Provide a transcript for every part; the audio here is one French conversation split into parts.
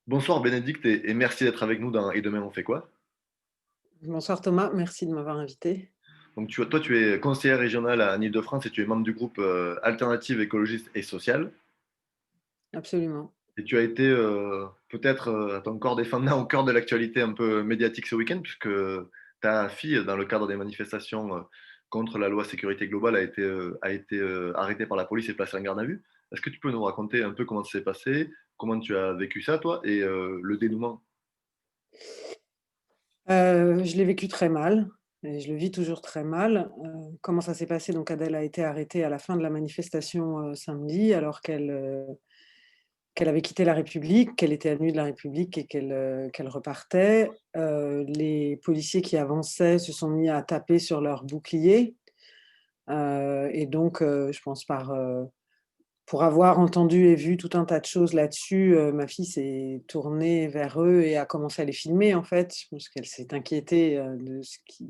Bonsoir Bénédicte et merci d'être avec nous dans Et demain on fait quoi? Bonsoir Thomas, merci de m'avoir invité. Donc toi tu es conseillère régionale en Île-de-France et tu es membre du groupe Alternative écologiste et sociale. Absolument. Et tu as été peut-être encore défendant au cœur de l'actualité un peu médiatique ce week-end puisque ta fille, dans le cadre des manifestations contre la loi sécurité globale, a été arrêtée par la police et placée en garde à vue. Est-ce que tu peux nous raconter un peu comment ça s'est passé, comment tu as vécu ça toi et le dénouement? Je l'ai vécu très mal et je le vis toujours très mal. Comment ça s'est passé? Donc Adèle a été arrêtée à la fin de la manifestation, samedi alors qu'elle avait quitté la République, qu'elle était avenue de la République et qu'elle repartait. Les policiers qui avançaient se sont mis à taper sur leurs boucliers, et donc je pense pour avoir entendu et vu tout un tas de choses là-dessus, ma fille s'est tournée vers eux et a commencé à les filmer, en fait. Je pense qu'elle s'est inquiétée, de ce qui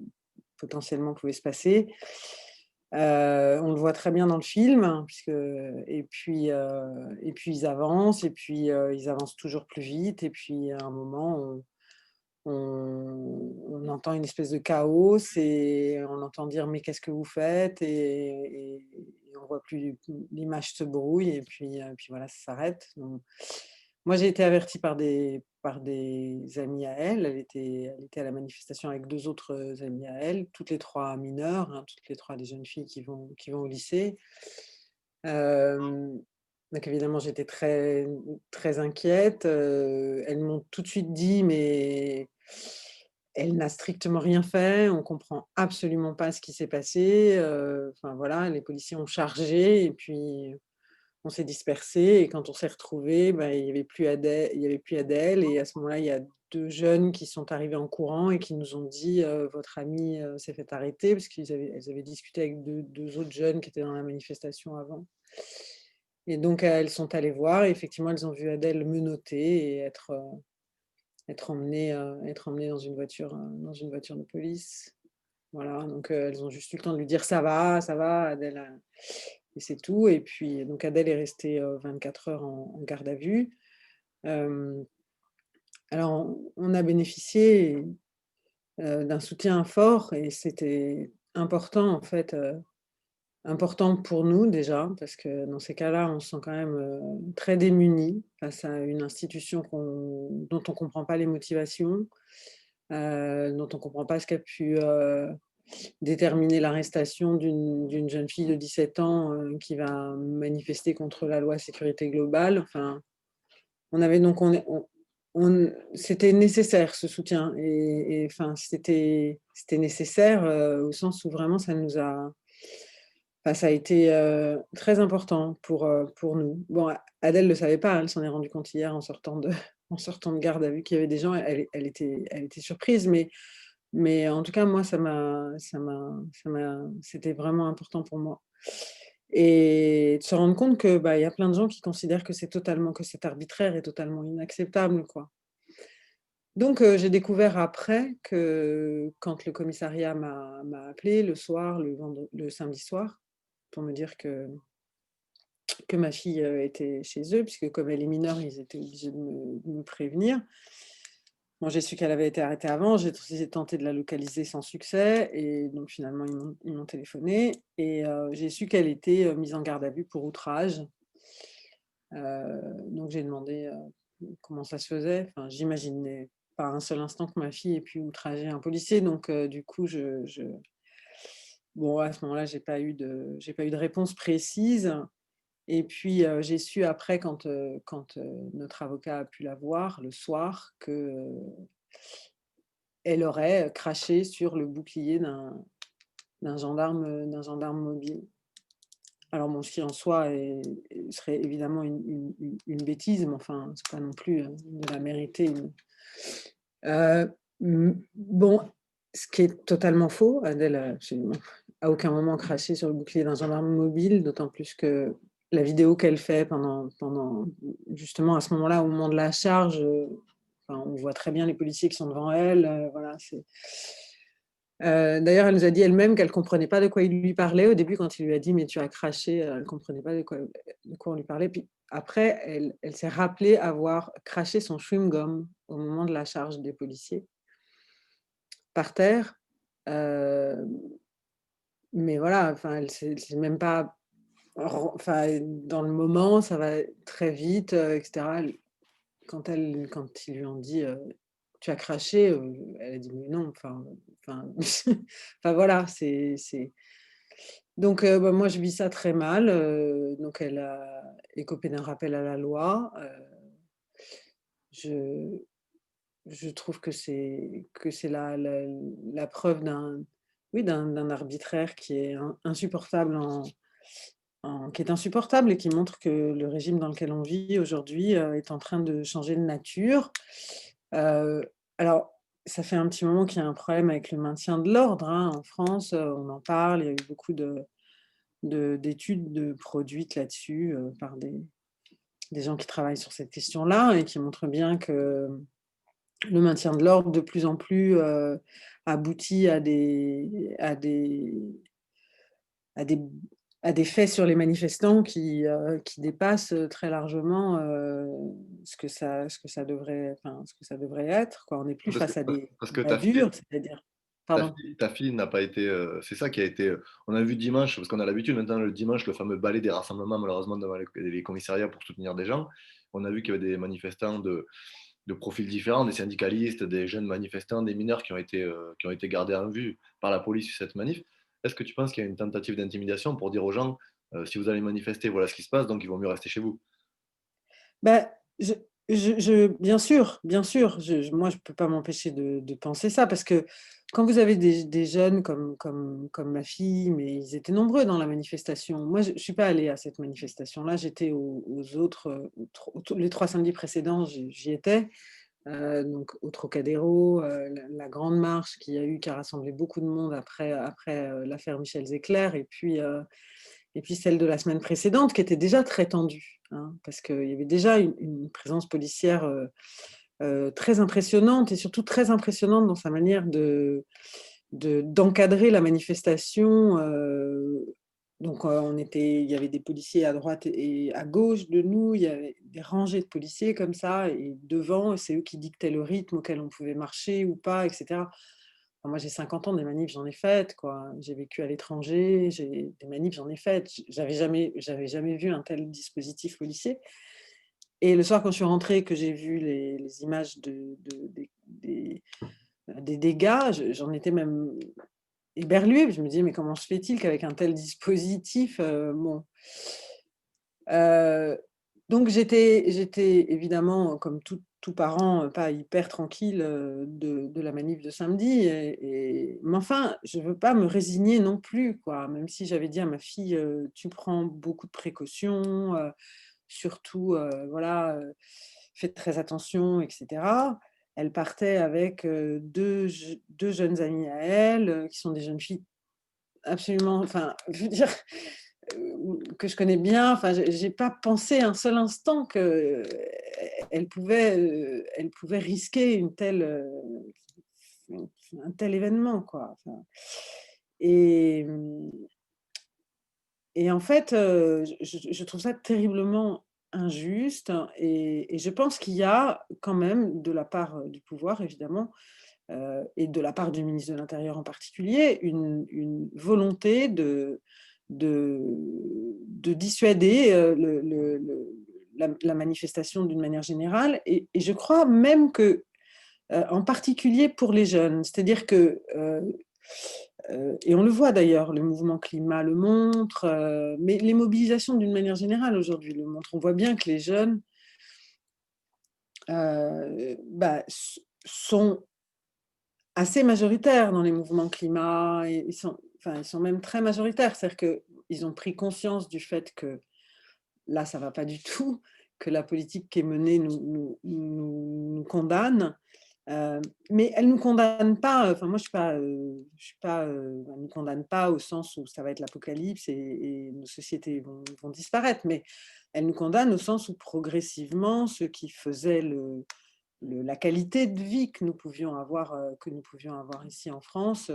potentiellement pouvait se passer. On le voit très bien dans le film, hein, puisque et puis ils avancent et puis, ils avancent toujours plus vite et puis à un moment, on entend une espèce de chaos et on entend dire: «Mais qu'est-ce que vous faites?» et on voit plus l'image se brouille et puis voilà, ça s'arrête. Donc moi, j'ai été avertie par des amies à elle. Elle était à la manifestation avec 2 autres, amies à elle, toutes les 3 mineures, hein, toutes les 3 des jeunes filles qui vont au lycée. Hem, donc évidemment, j'étais très très inquiète. Elles m'ont tout de suite dit: «Mais elle n'a strictement rien fait, on comprend absolument pas ce qui s'est passé». Enfin voilà, les policiers ont chargé et puis on s'est dispersés et quand on s'est retrouvés, bah, il y avait plus Adèle et à ce moment-là, il y a 2 jeunes qui sont arrivés en courant et qui nous ont dit: «Votre amie, s'est fait arrêter», parce elles avaient discuté avec deux autres jeunes qui étaient dans la manifestation avant. Et donc elles sont allées voir et effectivement, elles ont vu Adèle menottée et être emmenée dans une voiture de police. Voilà, donc elles ont juste eu le temps de lui dire: ça va Adèle», et c'est tout et puis donc Adèle est restée, 24 heures en garde à vue. Hem, alors on a bénéficié, d'un soutien fort et c'était important en fait, important pour nous déjà, parce que dans ces cas-là, on se sent quand même, très démunis face à une institution dont on ne comprend pas les motivations, dont on ne comprend pas ce qui a pu, déterminer l'arrestation d'une jeune fille de 17 ans, qui va manifester contre la loi sécurité globale. Enfin, on avait donc on c'était nécessaire ce soutien et enfin c'était nécessaire, au sens où vraiment ça nous a enfin ça a été, très important pour nous. Bon, Adèle ne le savait pas, elle s'en est rendue compte hier en sortant de en sortant de garde à vue qu'il y avait des gens, elle était surprise, mais en tout cas moi c'était vraiment important pour moi et de se rendre compte que, bah, il y a plein de gens qui considèrent que c'est arbitraire et totalement inacceptable, quoi. Donc j'ai découvert après que quand le commissariat m'a appelée le soir, le samedi soir, pour me dire que ma fille, était chez eux, puisque comme elle est mineure, ils étaient obligés de me prévenir. Bon, j'ai su qu'elle avait été arrêtée avant, j'ai tenté de la localiser sans succès et donc finalement ils m'ont téléphoné et j'ai su qu'elle était, mise en garde à vue pour outrage. Donc j'ai demandé, comment ça se faisait. Enfin, j'imaginais pas un seul instant que ma fille ait pu outrager un policier donc du coup je bon à ce moment-là, j'ai pas eu de réponse précise et puis, j'ai su après quand notre avocat a pu la voir le soir que, elle aurait, craché sur le bouclier d'un gendarme mobile. Alors bon, ce qui en soi serait évidemment une bêtise, mais enfin, c'est pas non plus, de la mériter bon, ce qui est totalement faux, Adèle a absolument à aucun moment craché sur le bouclier d'un gendarme mobile, d'autant plus que la vidéo qu'elle fait pendant justement à ce moment-là, au moment de la charge, enfin, on voit très bien les policiers qui sont devant elle, voilà, D'ailleurs, elle nous a dit elle-même qu'elle ne comprenait pas de quoi il lui parlait. Au début, quand il lui a dit « mais tu as craché », elle ne comprenait pas de quoi on lui parlait. Puis après, elle s'est rappelée avoir craché son chewing-gum au moment de la charge des policiers, par terre. Euh, mais voilà, enfin, elle c'est même pas... Enfin, dans le moment, ça va très vite, etc. Quand ils lui ont dit tu as craché, elle a dit mais non, enfin, enfin voilà, c'est... Donc bah, moi je vis ça très mal. Donc elle a écopé d'un rappel à la loi. Je, je trouve que c'est la preuve oui, d'un arbitraire qui est insupportable qui est insupportable et qui montre que le régime dans lequel on vit aujourd'hui est en train de changer de nature. Euh, alors, ça fait un petit moment qu'il y a un problème avec le maintien de l'ordre, hein, en France. On en parle, il y a eu beaucoup d'études produites là-dessus par des gens qui travaillent sur cette question-là et qui montrent bien que le maintien de l'ordre de plus en plus aboutit à des, à des faits sur les manifestants qui dépassent très largement ce que ça devrait être, quoi. On n'est plus Parce que, face à des parce que bavures, c'est-à-dire... Pardon. ta fille n'a pas été. C'est ça qui a été. On a vu dimanche, parce qu'on a l'habitude maintenant le dimanche, le fameux balai des rassemblements, malheureusement, devant les commissariats pour soutenir des gens. On a vu qu'il y avait des manifestants de profils différents, des syndicalistes, des jeunes manifestants, des mineurs qui ont été gardés en vue par la police sur cette manif. Est-ce que tu penses qu'il y a une tentative d'intimidation pour dire aux gens, si vous allez manifester, voilà ce qui se passe, donc il vaut mieux rester chez vous? Ben, bien sûr, moi, je peux pas m'empêcher de penser ça, parce que quand vous avez des jeunes comme ma fille, mais ils étaient nombreux dans la manifestation. Moi, je suis pas allée à cette manifestation-là, j'étais aux autres, les 3 samedis précédents, j'y étais, donc au Trocadéro, la grande marche qui a rassemblé beaucoup de monde après l'affaire Michel Zecler, et puis celle de la semaine précédente, qui était déjà très tendue, hein, parce qu'il y avait déjà une présence policière très impressionnante, et surtout très impressionnante dans sa manière d'encadrer la manifestation. Donc il y avait des policiers à droite et à gauche de nous, il y avait des rangées de policiers comme ça, et devant, c'est eux qui dictaient le rythme auquel on pouvait marcher ou pas, etc. Enfin, moi, j'ai 50 ans, des manifs, j'en ai faites, quoi. J'ai vécu à l'étranger, des manifs, j'en ai faites. J'avais jamais vu un tel dispositif policier. Et le soir, quand je suis rentrée, que j'ai vu les images des dégâts, j'en étais même éberluée. Je me disais, mais comment se fait-il qu'avec un tel dispositif, bon. Donc j'étais évidemment, comme tout parent, pas hyper tranquille de la manif de samedi. Mais enfin, je ne veux pas me résigner non plus, quoi. Même si j'avais dit à ma fille, tu prends beaucoup de précautions, surtout, voilà, fais très attention, etc. Elle partait avec deux jeunes amies à elle, qui sont des jeunes filles absolument, enfin, je veux dire, que je connais bien. Enfin, j'ai pas pensé un seul instant que elle pouvait risquer un tel événement, quoi. Enfin, et, et en fait, je trouve ça terriblement injuste, et je pense qu'il y a quand même, de la part du pouvoir, évidemment, et de la part du ministre de l'Intérieur en particulier, une volonté de dissuader la manifestation d'une manière générale. Et je crois même que, en particulier pour les jeunes, c'est-à-dire que, et on le voit d'ailleurs, le mouvement climat le montre, mais les mobilisations d'une manière générale aujourd'hui le montrent. On voit bien que les jeunes bah, sont assez majoritaires dans les mouvements climat, et ils sont même très majoritaires. C'est-à-dire qu'ils ont pris conscience du fait que là, ça ne va pas du tout, que la politique qui est menée nous condamne. Mais elle ne nous condamne pas, enfin moi je suis pas, elle nous condamne pas au sens où ça va être l'apocalypse et nos sociétés vont disparaître, mais elle nous condamne au sens où progressivement ceux qui faisaient la qualité de vie que nous pouvions avoir ici en France,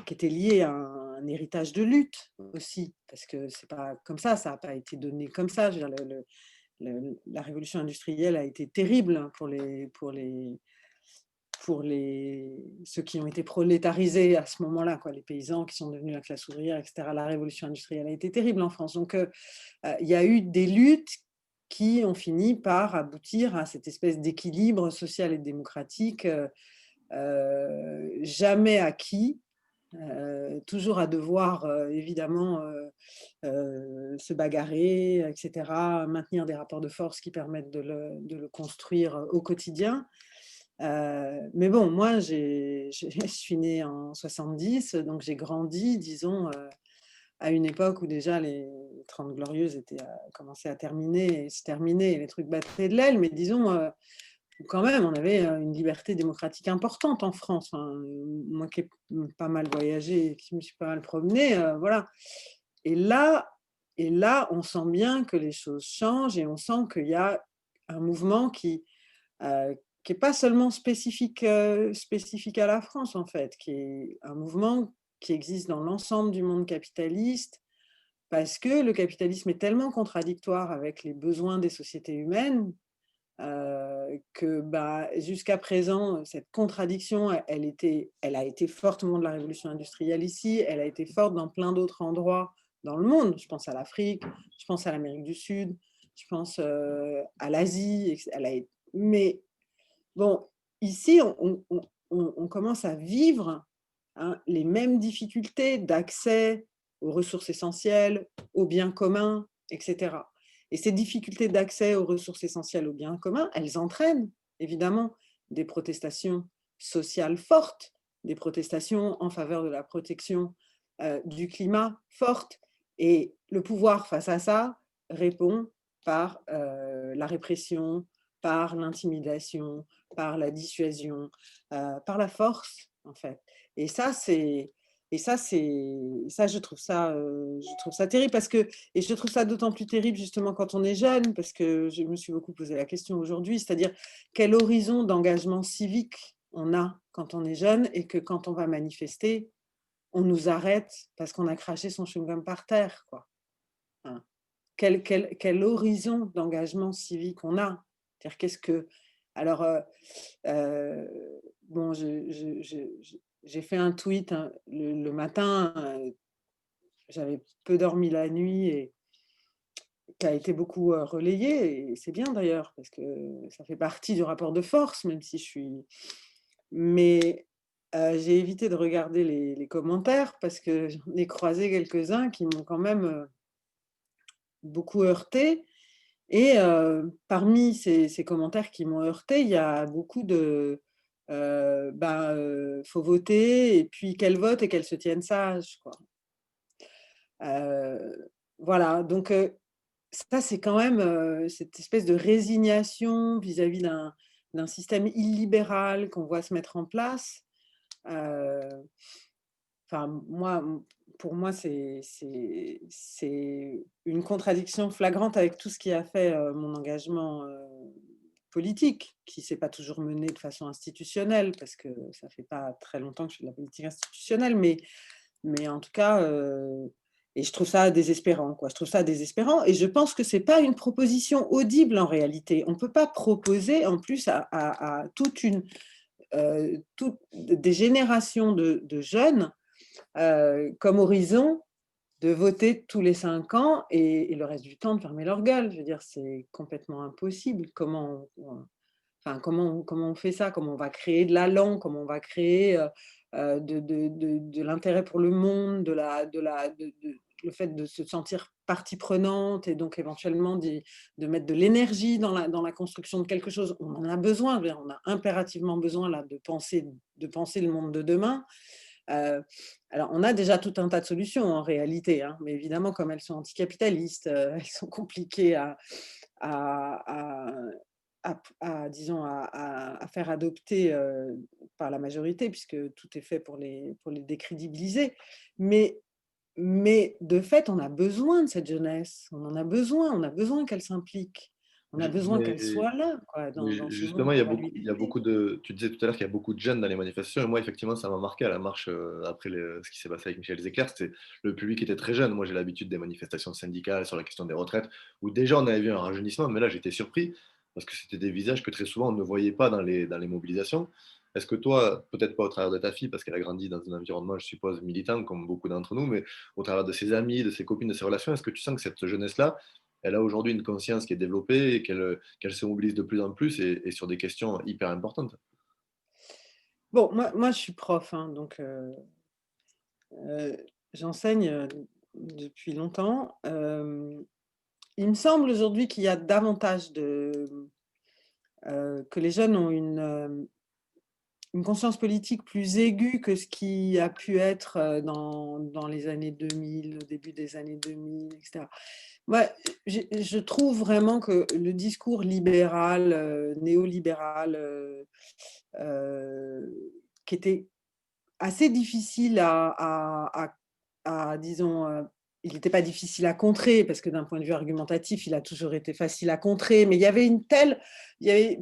qui était liée à un héritage de lutte aussi, parce que c'est pas comme ça n'a pas été donné comme ça. Je veux dire, la révolution industrielle a été terrible, hein, ceux qui ont été prolétarisés à ce moment-là, quoi, les paysans qui sont devenus la classe ouvrière, etc. La révolution industrielle a été terrible en France. Donc, il y a eu des luttes qui ont fini par aboutir à cette espèce d'équilibre social et démocratique, jamais acquis, toujours à devoir, évidemment, se bagarrer, etc., maintenir des rapports de force qui permettent de le construire au quotidien. Mais bon, moi, je suis née en 70, donc j'ai grandi, disons, à une époque où déjà les 30 glorieuses commençaient à terminer et se terminer, et les trucs battaient de l'aile, mais disons, où quand même, on avait une liberté démocratique importante en France, hein. Moi qui ai pas mal voyagé et qui me suis pas mal promenée, voilà. Et là, on sent bien que les choses changent, et on sent qu'il y a un mouvement qui est pas seulement spécifique à la France, en fait, qui est un mouvement qui existe dans l'ensemble du monde capitaliste, parce que le capitalisme est tellement contradictoire avec les besoins des sociétés humaines, que, bah, jusqu'à présent, cette contradiction, elle a été forte au moment de la révolution industrielle ici, elle a été forte dans plein d'autres endroits dans le monde. Je pense à l'Afrique, je pense à l'Amérique du Sud, je pense, à l'Asie, mais bon, ici, on commence à vivre, hein, les mêmes difficultés d'accès aux ressources essentielles, aux biens communs, etc. Et ces difficultés d'accès aux ressources essentielles, aux biens communs, elles entraînent évidemment des protestations sociales fortes, des protestations en faveur de la protection du climat fortes. Et le pouvoir, face à ça, répond par la répression, par l'intimidation, par la dissuasion, par la force, en fait. Et ça, c'est et ça, je trouve ça terrible, et je trouve ça d'autant plus terrible justement quand on est jeune, parce que je me suis beaucoup posé la question aujourd'hui, c'est-à-dire quel horizon d'engagement civique on a quand on est jeune, et que quand on va manifester, on nous arrête parce qu'on a craché son chewing-gum par terre, quoi. Hein. Quel horizon d'engagement civique on a? C'est-à-dire qu'est-ce que... Alors, bon, j'ai fait un tweet, hein, le matin, j'avais peu dormi la nuit, et qui a été beaucoup relayé, et c'est bien d'ailleurs, parce que ça fait partie du rapport de force, même si je suis... Mais j'ai évité de regarder les commentaires, parce que j'en ai croisé quelques-uns qui m'ont quand même beaucoup heurté. Et parmi ces commentaires qui m'ont heurté, il y a beaucoup de faut voter, et puis qu'elle vote et qu'elle se tienne sage, quoi. Voilà, donc ça, c'est quand même cette espèce de résignation vis-à-vis d'un système illibéral qu'on voit se mettre en place. Heu, enfin, pour moi, c'est une contradiction flagrante avec tout ce qui a fait mon engagement politique, qui s'est pas toujours mené de façon institutionnelle, parce que ça fait pas très longtemps que je fais de la politique institutionnelle, mais en tout cas, et je trouve ça désespérant, quoi. Je trouve ça désespérant, et je pense que c'est pas une proposition audible en réalité. On peut pas proposer en plus à toutes des générations de jeunes comme horizon de voter tous les 5 ans, et le reste du temps de fermer leur gueule. Je veux dire, c'est complètement impossible. Comment on fait ça? Comment on va créer de l'allant? Comment on va créer de l'intérêt pour le monde, le fait de se sentir partie prenante, et donc éventuellement de mettre de l'énergie dans la construction de quelque chose? On en a besoin, je veux dire, on a impérativement besoin là de penser le monde de demain. Heu, alors on a déjà tout un tas de solutions en réalité, hein, mais évidemment comme elles sont anticapitalistes, elles sont compliquées à disons à faire adopter, par la majorité, puisque tout est fait pour les décrédibiliser. Mais de fait, on a besoin de cette jeunesse, on en a besoin, on a besoin qu'elle s'implique. On a besoin qu'elle soit là, quoi, Mais dans ce monde justement, qu'on va lui il y a laisser. beaucoup de tu disais tout à l'heure qu'il y a beaucoup de jeunes dans les manifestations et moi, effectivement, ça m'a marqué à la marche, après ce qui s'est passé avec Michel Zecler, c'était le public était très jeune. Moi, j'ai l'habitude des manifestations syndicales sur la question des retraites où déjà on avait vu un rajeunissement, mais là, j'étais surpris parce que c'était des visages que très souvent on ne voyait pas dans les mobilisations. Est-ce que toi, peut-être pas au travers de ta fille, parce qu'elle a grandi dans un environnement, je suppose, militant comme beaucoup d'entre nous, mais au travers de ses amis, de ses copines, de ses relations, est-ce que tu sens que cette jeunesse-là, elle a aujourd'hui une conscience qui est développée et qu'elle se mobilise de plus en plus et sur des questions hyper importantes. Bon, moi je suis prof, hein, donc j'enseigne, depuis longtemps. Il me semble aujourd'hui qu'il y a davantage que les jeunes ont une conscience politique plus aiguë que ce qui a pu être, dans les années 2000, au début des années 2000 et cetera. Ouais, je trouve vraiment que le discours libéral, néolibéral, qui était assez difficile disons, il n'était pas difficile à contrer parce que d'un point de vue argumentatif, il a toujours été facile à contrer, mais il y avait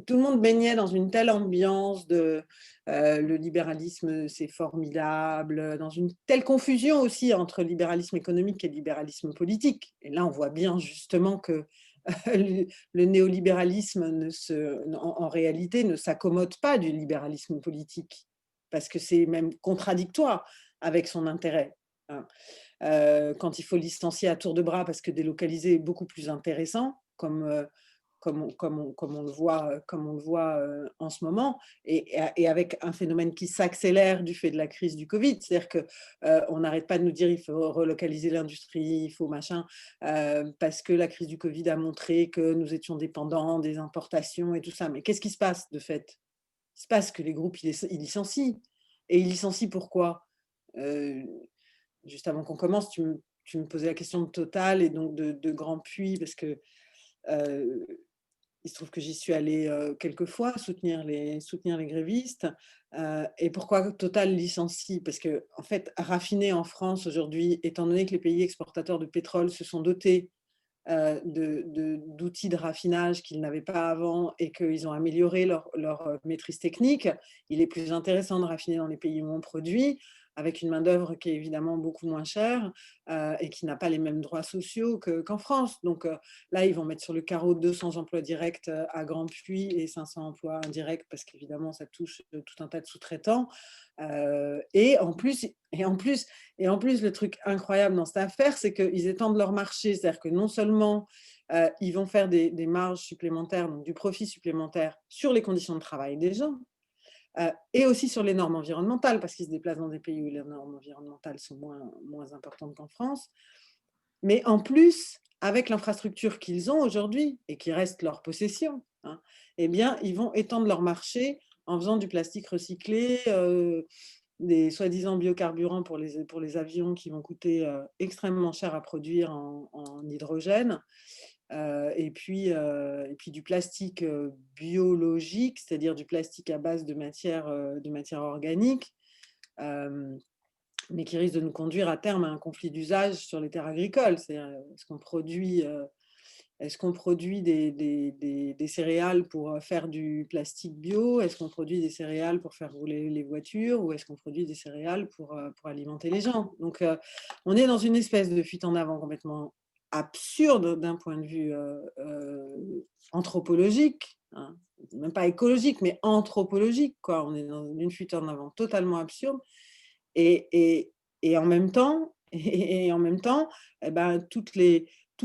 tout le monde baignait dans une telle ambiance de, le libéralisme, c'est formidable, dans une telle confusion aussi entre libéralisme économique et libéralisme politique. Et là, on voit bien justement que le néolibéralisme en réalité ne s'accommode pas du libéralisme politique parce que c'est même contradictoire avec son intérêt, hein. Quand il faut licencier à tour de bras parce que délocaliser est beaucoup plus intéressant, comme on le voit en ce moment, et avec un phénomène qui s'accélère du fait de la crise du Covid. C'est-à-dire qu'on n'arrête pas de nous dire il faut relocaliser l'industrie, il faut machin, parce que la crise du Covid a montré que nous étions dépendants des importations et tout ça. Mais qu'est-ce qui se passe de fait? Il se passe que les groupes, ils licencient. Et ils licencient pourquoi? Euh, Juste avant qu'on commence, tu me posais la question de Total et donc de Grand Puits, parce que il se trouve que j'y suis allée quelques fois soutenir les grévistes. Et pourquoi Total licencie? Parce que, en fait, raffiner en France aujourd'hui, étant donné que les pays exportateurs de pétrole se sont dotés d'outils de raffinage qu'ils n'avaient pas avant et qu'ils ont amélioré leur maîtrise technique, il est plus intéressant de raffiner dans les pays où on produit, avec une main-d'œuvre qui est évidemment beaucoup moins chère et qui n'a pas les mêmes droits sociaux qu'en France. Donc là, ils vont mettre sur le carreau 200 emplois directs à Grand Puy et 500 emplois indirects parce qu'évidemment, ça touche tout un tas de sous-traitants. Et en plus, le truc incroyable dans cette affaire, c'est qu'ils étendent leur marché. C'est-à-dire que non seulement ils vont faire des marges supplémentaires, donc du profit supplémentaire sur les conditions de travail des gens, et aussi sur les normes environnementales, parce qu'ils se déplacent dans des pays où les normes environnementales sont moins importantes qu'en France. Mais en plus, avec l'infrastructure qu'ils ont aujourd'hui et qui reste leur possession, hein, eh bien, ils vont étendre leur marché en faisant du plastique recyclé, des soi-disant biocarburants pour les avions qui vont coûter extrêmement cher à produire en hydrogène, et puis du plastique biologique, c'est-à-dire du plastique à base de matière organique, mais qui risque de nous conduire à terme à un conflit d'usage sur les terres agricoles. C'est-à-dire, est-ce qu'on produit des céréales pour faire du plastique bio? Est-ce qu'on produit des céréales pour faire rouler les voitures? Ou est-ce qu'on produit des céréales pour alimenter les gens? Donc, on est dans une espèce de fuite en avant complètement absurde d'un point de vue anthropologique, hein. Même pas écologique, mais anthropologique, quoi. On est dans une fuite en avant totalement absurde. Et, et, et en même temps, eh ben,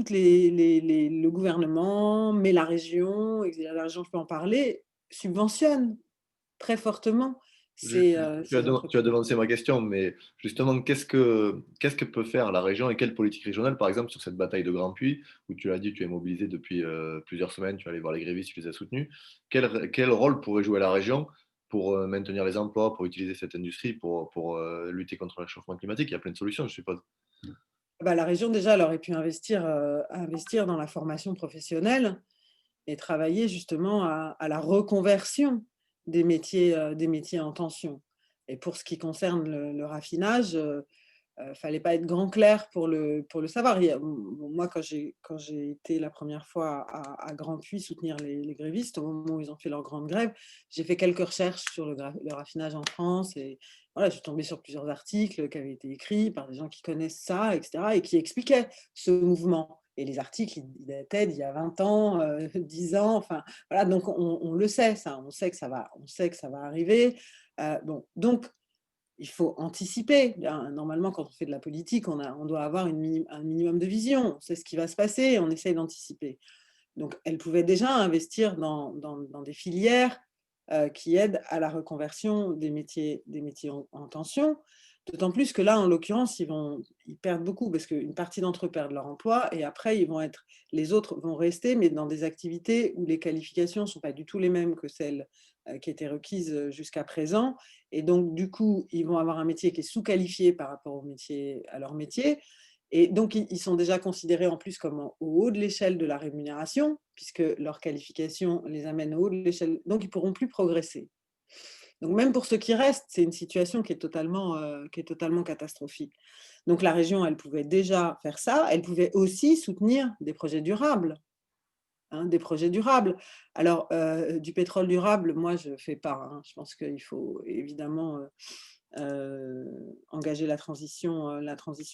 le gouvernement, mais la région, et la région, je peux en parler, subventionne très fortement ces Tu as entreprises. devancé ma question, mais justement, qu'est-ce que peut faire la région et quelle politique régionale, par exemple, sur cette bataille de Grand Puy, où tu l'as dit, tu es mobilisé depuis plusieurs semaines, tu es allé voir les grévistes, tu les as soutenus. Quel rôle pourrait jouer la région pour maintenir les emplois, pour utiliser cette industrie, pour lutter contre le réchauffement climatique? Il y a plein de solutions, je suppose. Bah, la région, déjà, elle aurait pu investir dans la formation professionnelle et travailler justement à la reconversion des métiers en tension. Et pour ce qui concerne le raffinage, Fallait pas être grand clerc pour le savoir. Moi, quand j'ai été la première fois à Grand Puy soutenir les grévistes, au moment où ils ont fait leur grande grève, j'ai fait quelques recherches sur le raffinage en France et voilà, je suis tombée sur plusieurs articles qui avaient été écrits par des gens qui connaissent ça et cetera et qui expliquaient ce mouvement et les articles, ils dataient d'il y a 20 ans, 10 ans, enfin voilà, donc on le sait ça, on sait que ça va arriver, bon, donc il faut anticiper. Normalement, quand on fait de la politique, on doit avoir un minimum de vision. On sait ce qui va se passer et on essaye d'anticiper. Donc, elle pouvait déjà investir dans des filières qui aident à la reconversion des métiers en tension. D'autant plus que là, en l'occurrence, ils perdent beaucoup parce qu'une partie d'entre eux perdent leur emploi et après, les autres vont rester, mais dans des activités où les qualifications ne sont pas du tout les mêmes que celles qui étaient requises jusqu'à présent. Et donc, du coup, ils vont avoir un métier qui est sous-qualifié par rapport à leur métier. Et donc, ils sont déjà considérés en plus comme au haut de l'échelle de la rémunération, puisque leur qualification les amène au haut de l'échelle. Donc, ils ne pourront plus progresser. Donc, même pour ceux qui restent, c'est une situation qui est totalement catastrophique. Donc, la région, elle pouvait déjà faire ça. Elle pouvait aussi soutenir des projets durables. Des projets durables. Alors, du pétrole durable, moi, je ne fais pas. Je pense qu'il faut évidemment engager la transition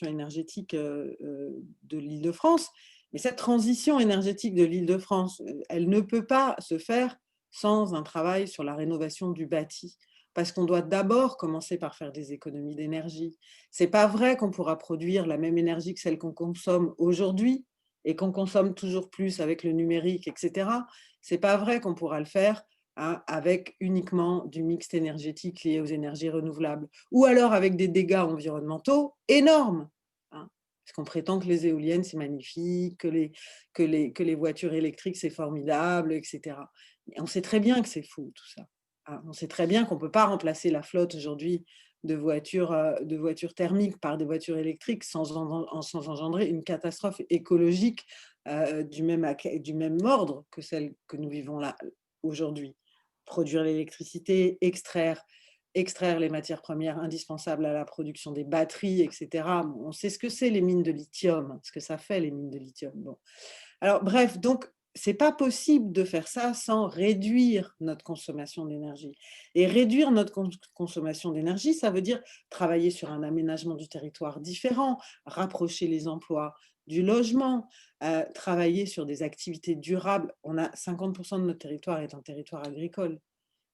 énergétique de l'Île-de-France. Mais cette transition énergétique de l'Île-de-France, elle ne peut pas se faire sans un travail sur la rénovation du bâti. Parce qu'on doit d'abord commencer par faire des économies d'énergie. Ce n'est pas vrai qu'on pourra produire la même énergie que celle qu'on consomme aujourd'hui et qu'on consomme toujours plus avec le numérique, etc. Ce n'est pas vrai qu'on pourra le faire avec uniquement du mixte énergétique lié aux énergies renouvelables, ou alors avec des dégâts environnementaux énormes. Parce qu'on prétend que les éoliennes, c'est magnifique, que les voitures électriques, c'est formidable, etc. Et on sait très bien que c'est faux, tout ça. On sait très bien qu'on ne peut pas remplacer la flotte aujourd'hui de voitures thermiques par des voitures électriques sans engendrer une catastrophe écologique du même ordre que celle que nous vivons là aujourd'hui. Produire l'électricité, extraire les matières premières indispensables à la production des batteries, etc. On sait ce que c'est les mines de lithium, ce que ça fait les mines de lithium. Bon. Alors bref, donc c'est pas possible de faire ça sans réduire notre consommation d'énergie. Et réduire notre consommation d'énergie, ça veut dire travailler sur un aménagement du territoire différent, rapprocher les emplois du logement, travailler sur des activités durables. 50% de notre territoire est un territoire agricole.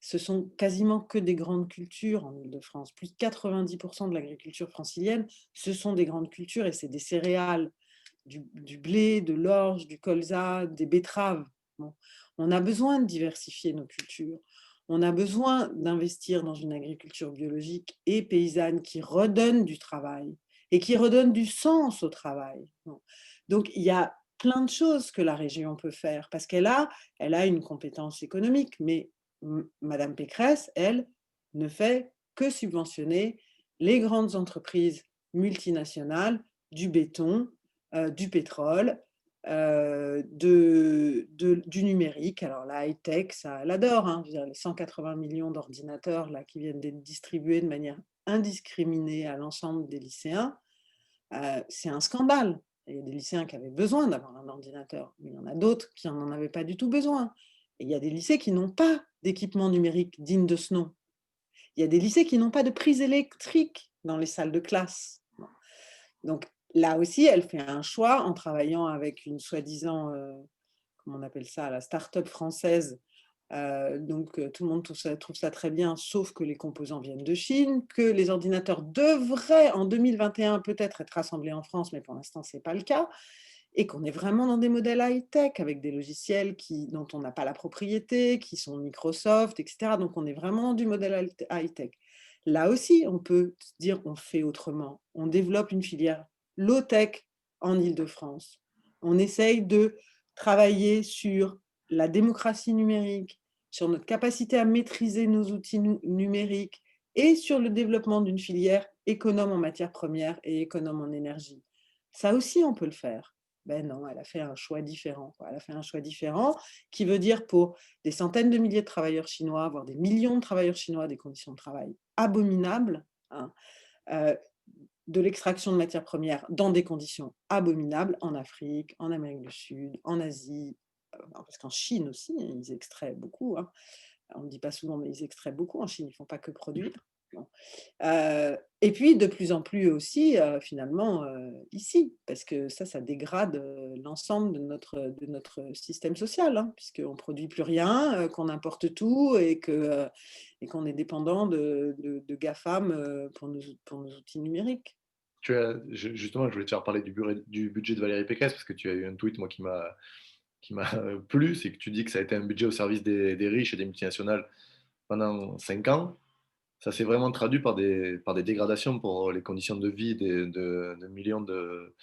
Ce sont quasiment que des grandes cultures en Île-de-France. Plus de 90% de l'agriculture francilienne, ce sont des grandes cultures et c'est des céréales, du blé, de l'orge, du colza, des betteraves. Bon. On a besoin de diversifier nos cultures. On a besoin d'investir dans une agriculture biologique et paysanne qui redonne du travail et qui redonne du sens au travail. Bon. Donc, il y a plein de choses que la région peut faire parce elle a une compétence économique, mais Madame Pécresse, elle, ne fait que subventionner les grandes entreprises multinationales du béton, du pétrole, du numérique. Alors la high-tech, ça, elle adore. Je veux dire, les 180 millions d'ordinateurs là, qui viennent d'être distribués de manière indiscriminée à l'ensemble des lycéens, c'est un scandale. Il y a des lycéens qui avaient besoin d'avoir un ordinateur, mais il y en a d'autres qui n'en avaient pas du tout besoin. Et il y a des lycées qui n'ont pas d'équipement numérique digne de ce nom. Il y a des lycées qui n'ont pas de prise électrique dans les salles de classe. Donc là aussi, elle fait un choix en travaillant avec une soi-disant, comment on appelle ça, la start-up française. Donc tout le monde trouve ça très bien, sauf que les composants viennent de Chine, que les ordinateurs devraient en 2021 peut-être être assemblés en France, mais pour l'instant, ce n'est pas le cas, et qu'on est vraiment dans des modèles high-tech avec des logiciels dont on n'a pas la propriété, qui sont Microsoft, etc. Donc on est vraiment dans du modèle high-tech. Là aussi, on peut dire on fait autrement. On développe une filière low-tech en Île-de-France. On essaye de travailler sur la démocratie numérique, sur notre capacité à maîtriser nos outils numériques et sur le développement d'une filière économe en matières premières et économe en énergie. Ça aussi, on peut le faire. Ben non, elle a fait un choix différent. Elle a fait un choix différent qui veut dire pour des centaines de milliers de travailleurs chinois, voire des millions de travailleurs chinois, des conditions de travail abominables, de l'extraction de matières premières dans des conditions abominables en Afrique, en Amérique du Sud, en Asie, parce qu'en Chine aussi, ils extraient beaucoup, hein. On ne le dit pas souvent, mais ils extraient beaucoup en Chine, ils ne font pas que produire. Bon. Et puis de plus en plus aussi, finalement, ici, parce que ça dégrade, l'ensemble de notre système social, hein, puisqu'on ne produit plus rien, qu'on importe tout et qu'on est dépendant de GAFAM, pour nos outils numériques. Justement, je voulais te faire parler du budget de Valérie Pécresse, parce que tu as eu un tweet, moi, qui m'a plu, c'est que tu dis que ça a été un budget au service des riches et des multinationales pendant 5 ans. Ça s'est vraiment traduit par des dégradations pour les conditions de vie de millions de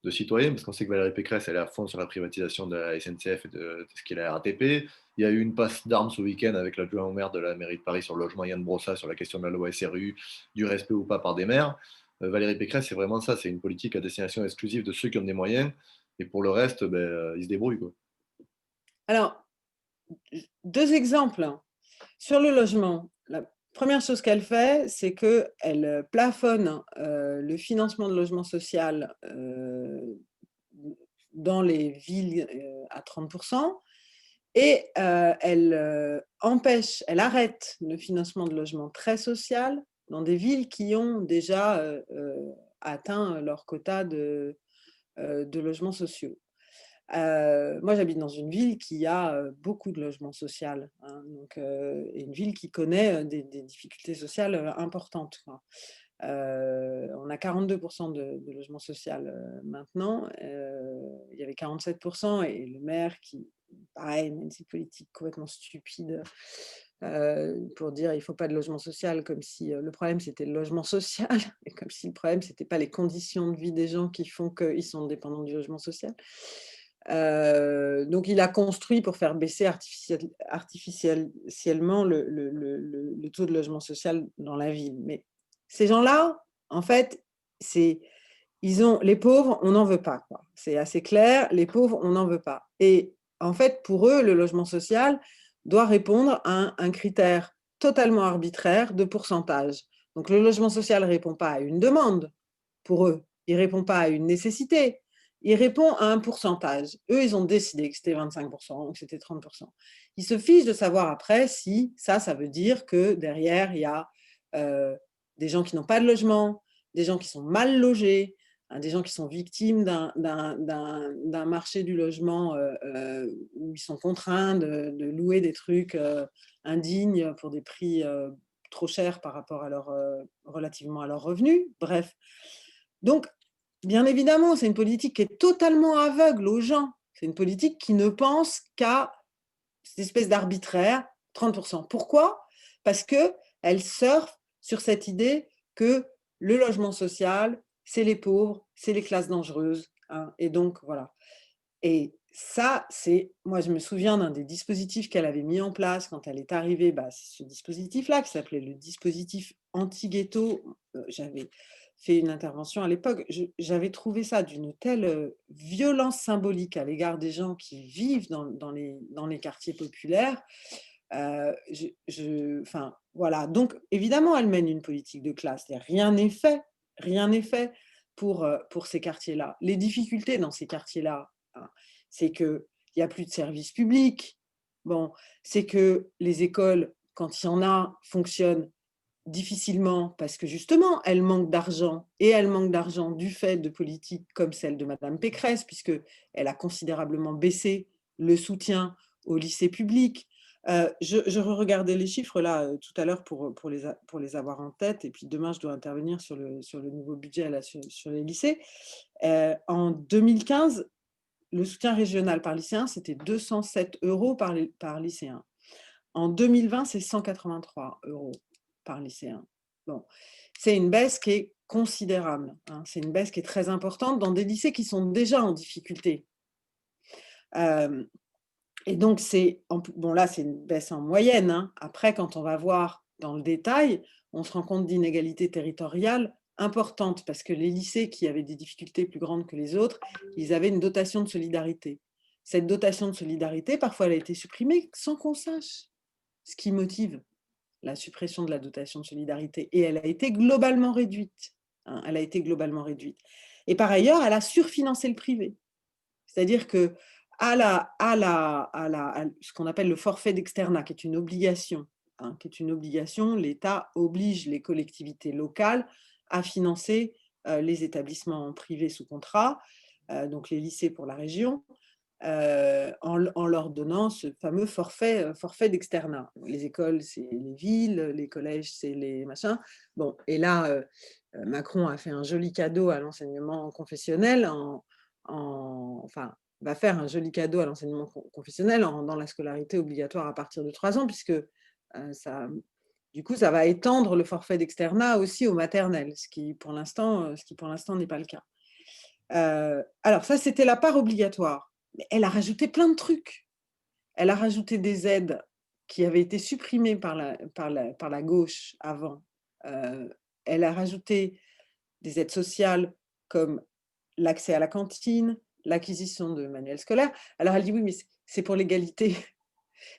citoyens, parce qu'on sait que Valérie Pécresse, elle est à fond sur la privatisation de la SNCF et de ce qu'est la RATP. Il y a eu une passe d'armes ce week-end avec l'adjoint au maire de la mairie de Paris sur le logement, Yann Brossat, sur la question de la loi SRU, du respect ou pas par des maires. Valérie Pécresse, c'est vraiment ça, c'est une politique à destination exclusive de ceux qui ont des moyens, et pour le reste, ils se débrouillent, quoi. Alors, 2 exemples, hein. Sur le logement, la première chose qu'elle fait, c'est qu'elle plafonne, le financement de logement social, dans les villes, à 30 et elle arrête le financement de logement très social dans des villes qui ont déjà, atteint leur quota de logements sociaux. Moi, j'habite dans une ville qui a, beaucoup de logements social, hein, donc et une ville qui connaît, des difficultés sociales, importantes, quoi. On a 42 de logement social, maintenant, il y avait 47 et le maire qui, pareil, mène ces politiques complètement stupides, pour dire: «Il faut pas de logement social», comme si, le problème c'était le logement social et comme si le problème c'était pas les conditions de vie des gens qui font qu'ils sont dépendants du logement social. Donc il a construit pour faire baisser artificiellement le taux de logement social dans la ville. Mais ces gens-là, en fait, c'est ils ont les pauvres, on n'en veut pas, quoi. C'est assez clair, les pauvres, on n'en veut pas. Et en fait, pour eux, le logement social doit répondre à un critère totalement arbitraire de pourcentage. Donc le logement social ne répond pas à une demande pour eux, il ne répond pas à une nécessité, il répond à un pourcentage. Eux, ils ont décidé que c'était 25 ou que c'était 30. Ils se fichent de savoir après si ça veut dire que derrière, il y a, heu, des gens qui n'ont pas de logement, des gens qui sont mal logés, hein, des gens qui sont victimes d'un marché du logement, où ils sont contraints de louer des trucs, indignes pour des prix, trop chers par rapport à leur, relativement à leurs revenus. Bref, donc bien évidemment, c'est une politique qui est totalement aveugle aux gens. C'est une politique qui ne pense qu'à cette espèce d'arbitraire, 30. Pourquoi? Parce qu'elle surfe sur cette idée que le logement social, c'est les pauvres, c'est les classes dangereuses, hein, et donc voilà. Et ça, c'est moi, je me souviens d'un des dispositifs qu'elle avait mis en place quand elle est arrivée, c'est ce dispositif-là qui s'appelait le dispositif anti-ghetto. J'avais fait une intervention à l'époque. J'avais trouvé ça d'une telle, violence symbolique à l'égard des gens qui vivent dans les quartiers populaires. Enfin, voilà. Donc évidemment, elle mène une politique de classe. Rien n'est fait pour ces quartiers-là. Les difficultés dans ces quartiers-là, hein, c'est qu'il y a plus de services publics. Bon, c'est que les écoles, quand il y en a, fonctionnent difficilement parce que justement, elles manquent d'argent et elles manquent d'argent du fait de politiques comme celle de madame Pécresse, puisqu'elle a considérablement baissé le soutien aux lycées publics. Je regardais les chiffres là, tout à l'heure pour les avoir en tête et puis demain je dois intervenir sur le nouveau budget là, sur les lycées. En 2015, le soutien régional par lycéen, c'était 207 € par lycéen. En 2020, c'est 183 € par lycéen. Bon, c'est une baisse qui est considérable, hein. C'est une baisse qui est très importante dans des lycées qui sont déjà en difficulté. Hem Et donc bon là, c'est une baisse en moyenne, hein. Après, quand on va voir dans le détail, on se rend compte d'inégalités territoriales importantes parce que les lycées qui avaient des difficultés plus grandes que les autres, ils avaient une dotation de solidarité. Cette dotation de solidarité, parfois, elle a été supprimée sans qu'on sache ce qui motive la suppression de la dotation de solidarité et elle a été globalement réduite. hein, elle a été globalement réduite. Et par ailleurs, elle a surfinancé le privé. C'est-à-dire que ce qu'on appelle le forfait d'externat, qui est une obligation, hein, l'État oblige les collectivités locales à financer les établissements privés sous contrat, donc les lycées pour la région, en leur donnant ce fameux forfait d'externat. Les écoles, c'est les villes, les collèges, c'est les machins. Bon, et là, Macron a fait un joli cadeau à l'enseignement confessionnel, enfin, va faire un joli cadeau à l'enseignement confessionnel en rendant la scolarité obligatoire à partir de 3 ans, puisque ça, du coup, ça va étendre le forfait d'externat aussi aux maternelles, ce qui pour l'instant n'est pas le cas. Alors ça, c'était la part obligatoire. Mais elle a rajouté plein de trucs. Elle a rajouté des aides qui avaient été supprimées par la gauche avant. Elle a rajouté des aides sociales comme l'accès à la cantine, l'acquisition de manuels scolaires. Alors elle dit: «Oui, mais c'est pour l'égalité,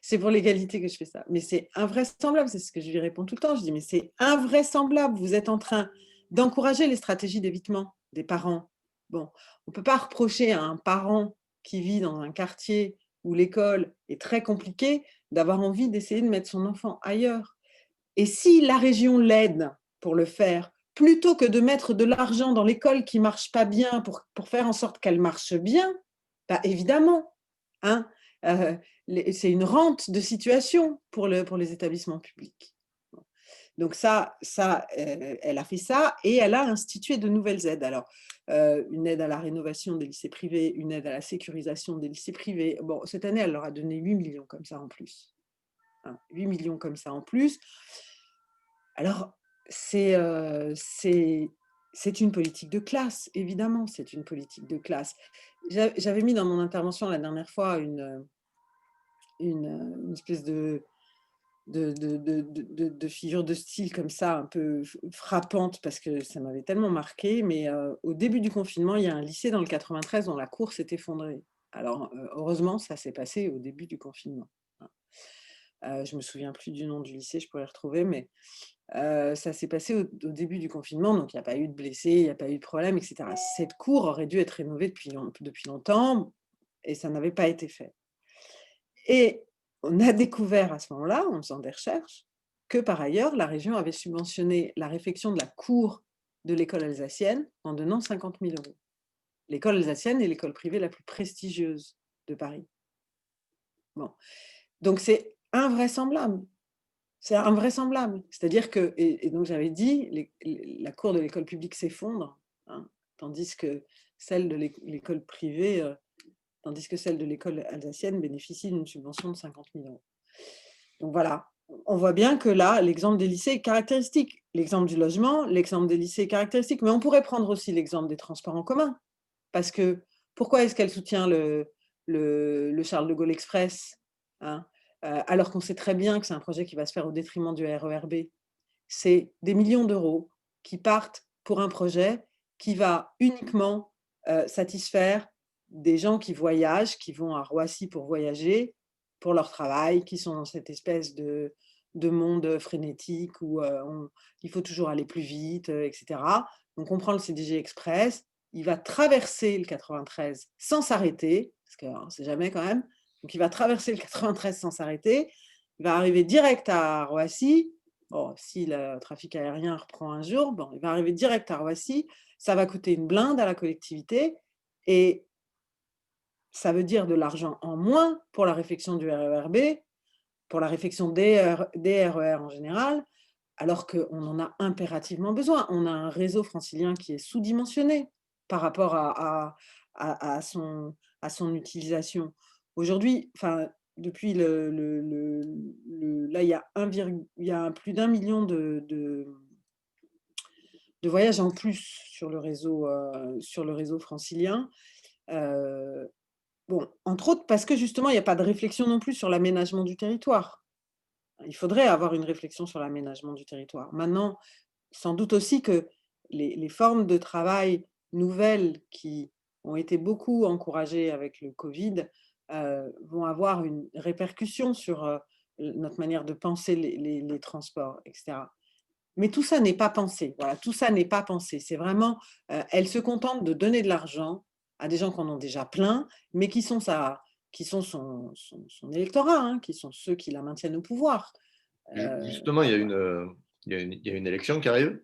c'est pour l'égalité que je fais ça». Mais c'est invraisemblable, c'est ce que je lui réponds tout le temps. Je dis: «Mais c'est invraisemblable, vous êtes en train d'encourager les stratégies d'évitement des parents». Bon, on ne peut pas reprocher à un parent qui vit dans un quartier où l'école est très compliquée d'avoir envie d'essayer de mettre son enfant ailleurs. Et si la région l'aide pour le faire, plutôt que de mettre de l'argent dans l'école qui ne marche pas bien pour faire en sorte qu'elle marche bien, bah évidemment, hein, c'est une rente de situation pour les établissements publics. Donc elle a fait ça et elle a institué de nouvelles aides. Alors, une aide à la rénovation des lycées privés, une aide à la sécurisation des lycées privés. Bon, cette année, elle leur a donné 8 millions comme ça en plus. Hein, 8 millions comme ça en plus. Alors, c'est une politique de classe, évidemment, c'est une politique de classe. J'avais mis dans mon intervention la dernière fois une espèce de figure de style comme ça, un peu frappante, parce que ça m'avait tellement marqué. Mais au début du confinement, il y a un lycée dans le 93 dont la cour s'est effondrée. Alors, heureusement, ça s'est passé au début du confinement. Je ne me souviens plus du nom du lycée, je pourrais le retrouver, mais ça s'est passé au début du confinement, donc il n'y a pas eu de blessés, il n'y a pas eu de problème, et cetera. Cette cour aurait dû être rénovée depuis longtemps et ça n'avait pas été fait. Et on a découvert à ce moment-là, en faisant des recherches, que par ailleurs, la région avait subventionné la réfection de la cour de l'école alsacienne en donnant 50 000 €. L'école alsacienne est l'école privée la plus prestigieuse de Paris. Bon, donc c'est invraisemblable. C'est invraisemblable. C'est-à-dire que et donc j'avais dit, la cour de l'école publique s'effondre, hein, tandis que celle de l'école privée, tandis que celle de l'école alsacienne bénéficie d'une subvention de 50 000 €. Donc voilà, on voit bien que là, l'exemple des lycées est caractéristique. L'exemple du logement, l'exemple des lycées est caractéristique, mais on pourrait prendre aussi l'exemple des transports en commun. Parce que pourquoi est-ce qu'elle soutient le Charles de Gaulle Express, hein, alors qu'on sait très bien que c'est un projet qui va se faire au détriment du RER B? C'est des millions d'euros qui partent pour un projet qui va uniquement satisfaire des gens qui voyagent, qui vont à Roissy pour voyager, pour leur travail, qui sont dans cette espèce de monde frénétique où il faut toujours aller plus vite, etc. Donc on prend le CDG Express, il va traverser le 93 sans s'arrêter, parce qu'on ne sait jamais quand même. Donc il va traverser le 93 sans s'arrêter, il va arriver direct à Roissy. Bon, si le trafic aérien reprend un jour, bon, il va arriver direct à Roissy, ça va coûter une blinde à la collectivité et ça veut dire de l'argent en moins pour la réfection du RER B, pour la réfection des RER en général, alors qu'on en a impérativement besoin. On a un réseau francilien qui est sous-dimensionné par rapport à son utilisation. Aujourd'hui, enfin, depuis là, il y a plus d'1 million de voyages en plus sur le réseau francilien. Bon, entre autres parce que justement, il n'y a pas de réflexion non plus sur l'aménagement du territoire. Il faudrait avoir une réflexion sur l'aménagement du territoire. Maintenant, sans doute aussi que les formes de travail nouvelles qui ont été beaucoup encouragées avec le Covid, vont avoir une répercussion sur, notre manière de penser les transports et cetera. mais tout ça n'est pas pensé. Voilà, tout ça n'est pas pensé. C'est vraiment, elle se contente de donner de l'argent à des gens qui en ont déjà plein, mais qui sont son électorat, hein, qui sont ceux qui la maintiennent au pouvoir. Justement, il y a une élection qui arrive,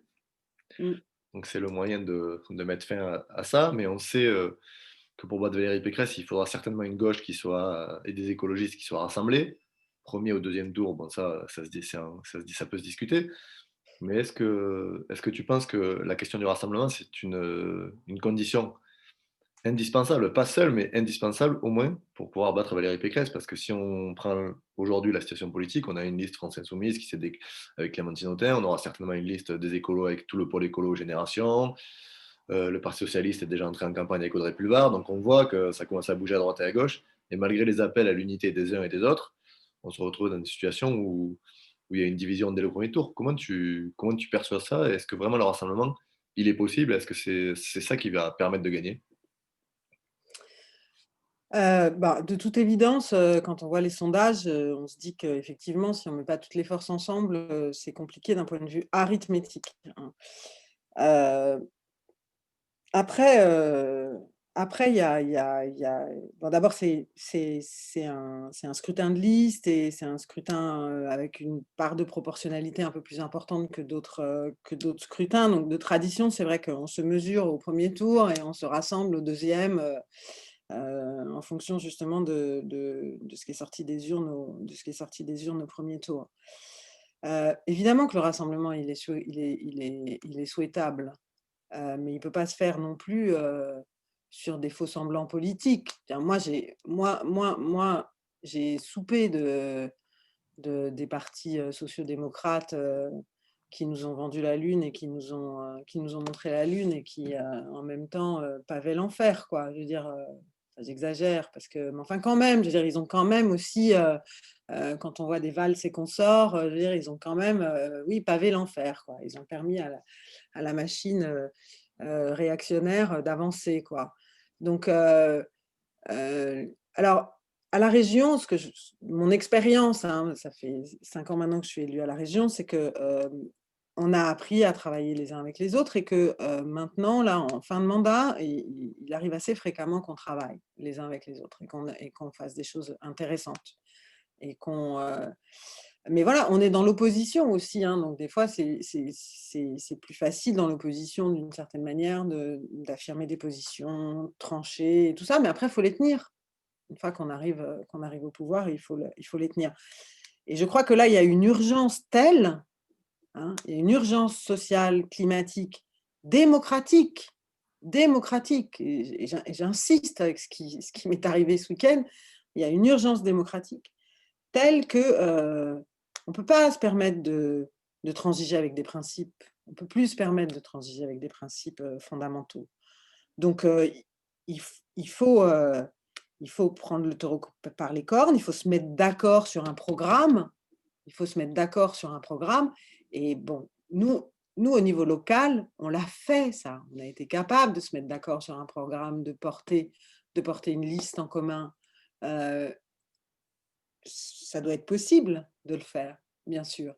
Mmh, donc c'est le moyen de mettre fin à ça, mais on sait que pour battre Valérie Pécresse, il faudra certainement une gauche qui soit, et des écologistes qui soient rassemblés. Premier ou deuxième tour, bon, ça se dit, ça peut se discuter. Mais est-ce que tu penses que la question du rassemblement, c'est une condition indispensable, pas seule, mais indispensable au moins pour pouvoir battre Valérie Pécresse? Parce que si on prend aujourd'hui la situation politique, on a une liste France Insoumise avec Clémentine Autain, on aura certainement une liste des écolos avec tout le pôle écolo Génération. Le Parti socialiste est déjà entré en campagne avec Audrey Pulvar, donc on voit que ça commence à bouger à droite et à gauche. Et malgré les appels à l'unité des uns et des autres, on se retrouve dans une situation où il y a une division dès le premier tour. Comment tu perçois ça? Est-ce que vraiment le rassemblement, il est possible? Est-ce que c'est ça qui va permettre de gagner? bah, de toute évidence, quand on voit les sondages, on se dit qu'effectivement, si on met pas toutes les forces ensemble, c'est compliqué d'un point de vue arithmétique, hein. Heu Après, après il y a bon d'abord c'est un scrutin de liste et c'est un scrutin, avec une part de proportionnalité un peu plus importante que d'autres scrutins. Donc de tradition, c'est vrai qu'on se mesure au premier tour et on se rassemble au deuxième, en fonction justement de ce qui est sorti des urnes au premier tour. Évidemment que le rassemblement il est souhaitable. Mais il ne peut pas se faire non plus, sur des faux semblants politiques. Tiens, j'ai soupé des partis, sociaux-démocrates, qui nous ont vendu la lune et qui nous ont montré la lune et qui, en même temps, pavaient l'enfer, quoi. Je veux dire, j'exagère parce que mais enfin quand même, je veux dire, ils ont quand même aussi, quand on voit des valses et consorts, je veux dire, ils ont quand même, oui, pavé l'enfer, quoi. Ils ont permis à la machine, réactionnaire, d'avancer, quoi. Donc alors à la région, mon expérience, hein, ça fait 5 ans maintenant que je suis élue à la région, c'est que, on a appris à travailler les uns avec les autres et que, maintenant, là, en fin de mandat, il arrive assez fréquemment qu'on travaille les uns avec les autres et qu'on fasse des choses intéressantes et mais voilà, on est dans l'opposition aussi, hein, donc des fois, c'est plus facile dans l'opposition d'une certaine manière d'affirmer des positions tranchées et tout ça, mais après, il faut les tenir. Une fois qu'on arrive au pouvoir, il faut les tenir. Et je crois que là, il y a une urgence telle, hein, il y a une urgence sociale, climatique, démocratique, démocratique, et j'insiste avec ce qui m'est arrivé ce week-end, il y a une urgence démocratique telle que, on ne peut pas se permettre de transiger avec des principes. On ne peut plus se permettre de transiger avec des principes, fondamentaux. Donc, il faut prendre le taureau par les cornes, il faut se mettre d'accord sur un programme. Il faut se mettre d'accord sur un programme et bon, nous au niveau local, on l'a fait ça. On a été capable de se mettre d'accord sur un programme, de porter une liste en commun. Heu, Ça doit être possible de le faire, bien sûr.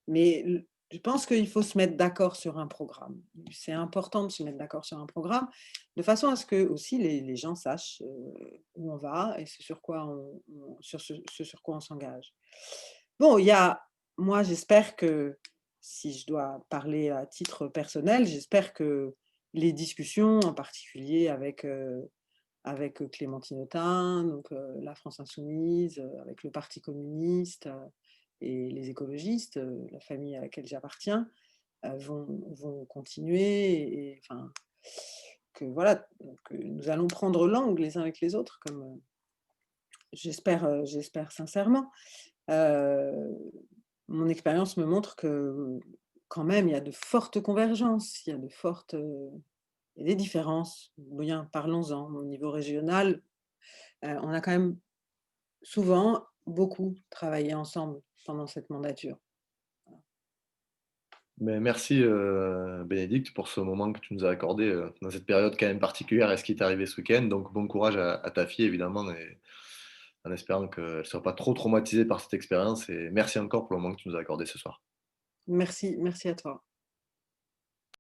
Mais je pense qu'il faut se mettre d'accord sur un programme. C'est important de se mettre d'accord sur un programme, de façon à ce que aussi les gens sachent, où on va et ce sur quoi on s'engage. Bon, moi j'espère que, si je dois parler à titre personnel, j'espère que les discussions, en particulier avec Clémentine Autain, donc la France insoumise, avec le Parti communiste, et les écologistes, la famille à laquelle j'appartiens, vont continuer et enfin, que voilà, que nous allons prendre langue les uns avec les autres comme, j'espère sincèrement. Heu, Mon expérience me montre que, quand même, il y a de fortes convergences, il y a des différences. Bien, parlons-en. Au niveau régional, on a quand même souvent beaucoup travaillé ensemble pendant cette mandature. Mais merci, Bénédicte, pour ce moment que tu nous as accordé, dans cette période quand même particulière et ce qui t'est arrivé ce week-end. Donc bon courage à ta fille évidemment et en espérant qu'elle ne soit pas trop traumatisée par cette expérience et merci encore pour le moment que tu nous as accordé ce soir. Merci, merci à toi.